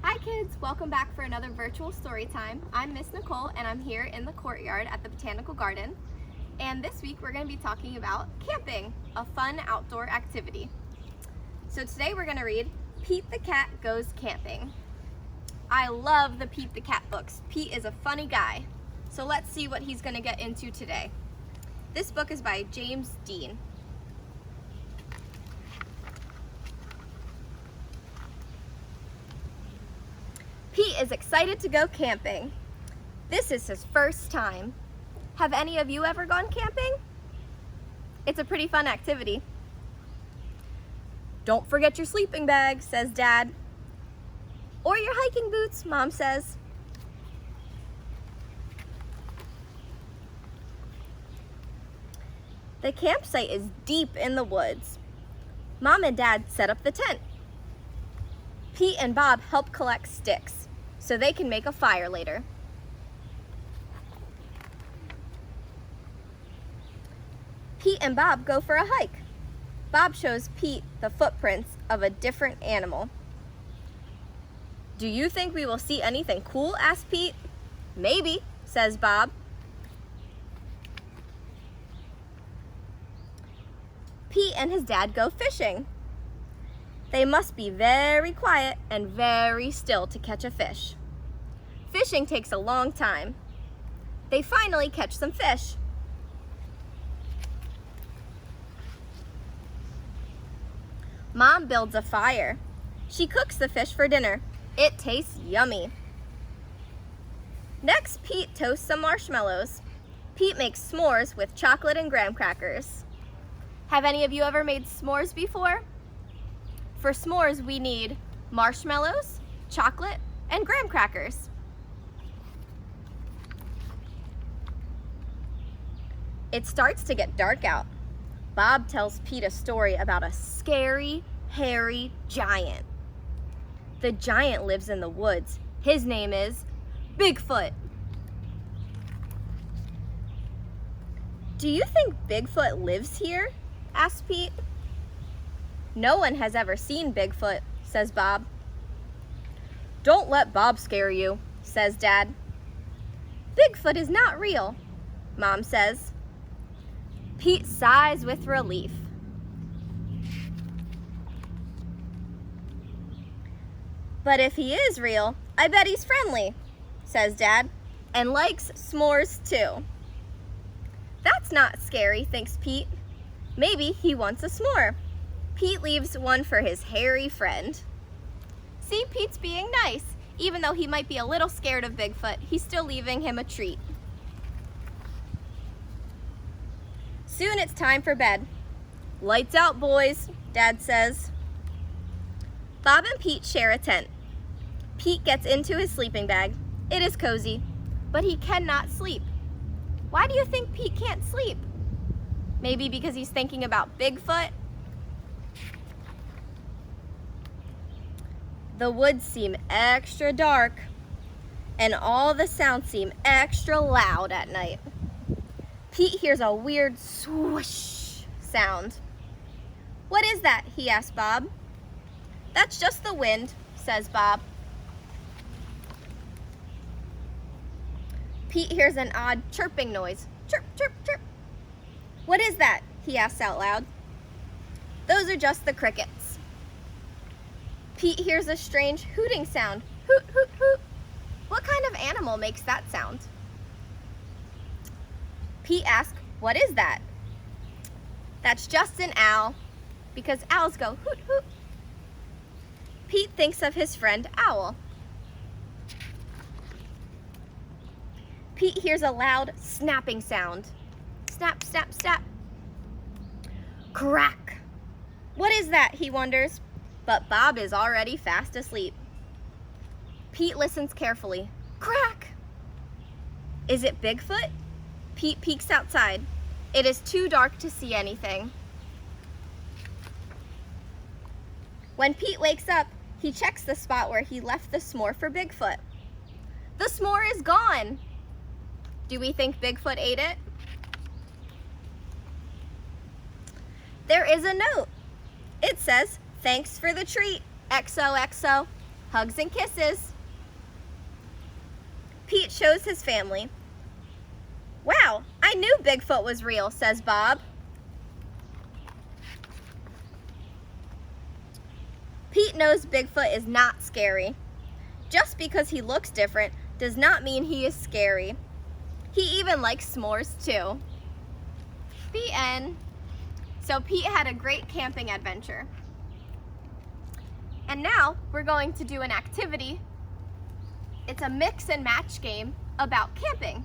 Hi kids, welcome back for another virtual story time. I'm Miss Nicole and I'm here in the courtyard at the Botanical Garden. And this week we're going to be talking about camping, a fun outdoor activity. So today we're going to read Pete the Cat Goes Camping. I love the Pete the Cat books. Pete is a funny guy. So let's see what he's going to get into today. This book is by James Dean. Pete is excited to go camping. This is his first time. Have any of you ever gone camping? It's a pretty fun activity. Don't forget your sleeping bag, says Dad. Or your hiking boots, Mom says. The campsite is deep in the woods. Mom and Dad set up the tent. Pete and Bob help collect sticks so they can make a fire later. Pete and Bob go for a hike. Bob shows Pete the footprints of a different animal. Do you think we will see anything cool? Asks Pete. Maybe, says Bob. Pete and his dad go fishing. They must be very quiet and very still to catch a fish. Fishing takes a long time. They finally catch some fish. Mom builds a fire. She cooks the fish for dinner. It tastes yummy. Next, Pete toasts some marshmallows. Pete makes s'mores with chocolate and graham crackers. Have any of you ever made s'mores before? For s'mores, we need marshmallows, chocolate, and graham crackers. It starts to get dark out. Bob tells Pete a story about a scary, hairy giant. The giant lives in the woods. His name is Bigfoot. Do you think Bigfoot lives here? Asks Pete. No one has ever seen Bigfoot, says Bob. Don't let Bob scare you, says Dad. Bigfoot is not real, Mom says. Pete sighs with relief. But if he is real, I bet he's friendly, says Dad, and likes s'mores too. That's not scary, thinks Pete. Maybe he wants a s'more. Pete leaves one for his hairy friend. See, Pete's being nice. Even though he might be a little scared of Bigfoot, he's still leaving him a treat. Soon it's time for bed. Lights out, boys, Dad says. Bob and Pete share a tent. Pete gets into his sleeping bag. It is cozy, but he cannot sleep. Why do you think Pete can't sleep? Maybe because he's thinking about Bigfoot? The woods seem extra dark, and all the sounds seem extra loud at night. Pete hears a weird swoosh sound. What is that? He asks Bob. That's just the wind, says Bob. Pete hears an odd chirping noise. Chirp, chirp, chirp. What is that? He asks out loud. Those are just the crickets. Pete hears a strange hooting sound. Hoot, hoot, hoot. What kind of animal makes that sound? Pete asks, what is that? That's just an owl, because owls go hoot, hoot. Pete thinks of his friend Owl. Pete hears a loud snapping sound. Snap, snap, snap. Crack. What is that? He wonders. But Bob is already fast asleep. Pete listens carefully. Crack! Is it Bigfoot? Pete peeks outside. It is too dark to see anything. When Pete wakes up, he checks the spot where he left the s'more for Bigfoot. The s'more is gone. Do we think Bigfoot ate it? There is a note. It says, "Thanks for the treat, XOXO." Hugs and kisses. Pete shows his family. Wow, I knew Bigfoot was real, says Bob. Pete knows Bigfoot is not scary. Just because he looks different does not mean he is scary. He even likes s'mores too. The end. So Pete had a great camping adventure. And now we're going to do an activity. It's a mix and match game about camping.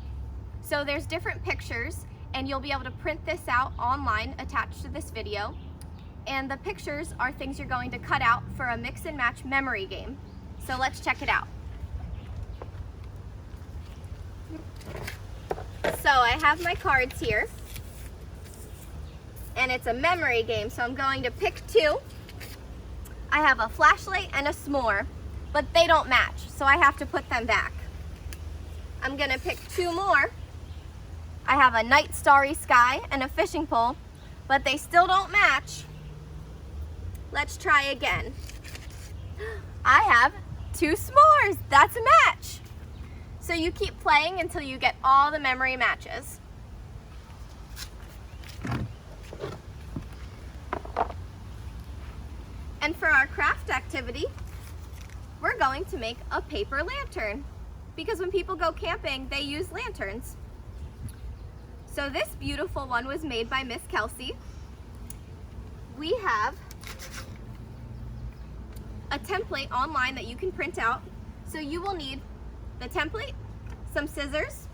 So there's different pictures, and you'll be able to print this out online attached to this video. And the pictures are things you're going to cut out for a mix and match memory game. So let's check it out. So I have my cards here, and it's a memory game, so I'm going to pick two. I have a flashlight and a s'more, but they don't match, so I have to put them back. I'm gonna pick two more. I have a night starry sky and a fishing pole, but they still don't match. Let's try again. I have two s'mores, that's a match. So you keep playing until you get all the memory matches. And for our craft activity, we're going to make a paper lantern, because when people go camping, they use lanterns. So this beautiful one was made by Miss Kelsey. We have a template online that you can print out. So you will need the template, some scissors,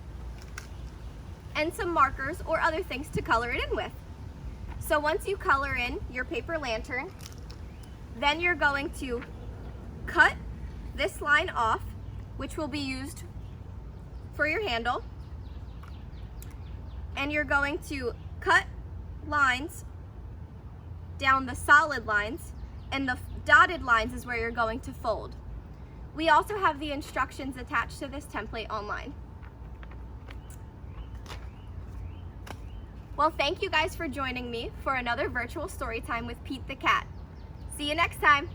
and some markers or other things to color it in with. So once you color in your paper lantern, then you're going to cut this line off, which will be used for your handle. And you're going to cut lines down the solid lines, and the dotted lines is where you're going to fold. We also have the instructions attached to this template online. Well, thank you guys for joining me for another virtual story time with Pete the Cat. See you next time.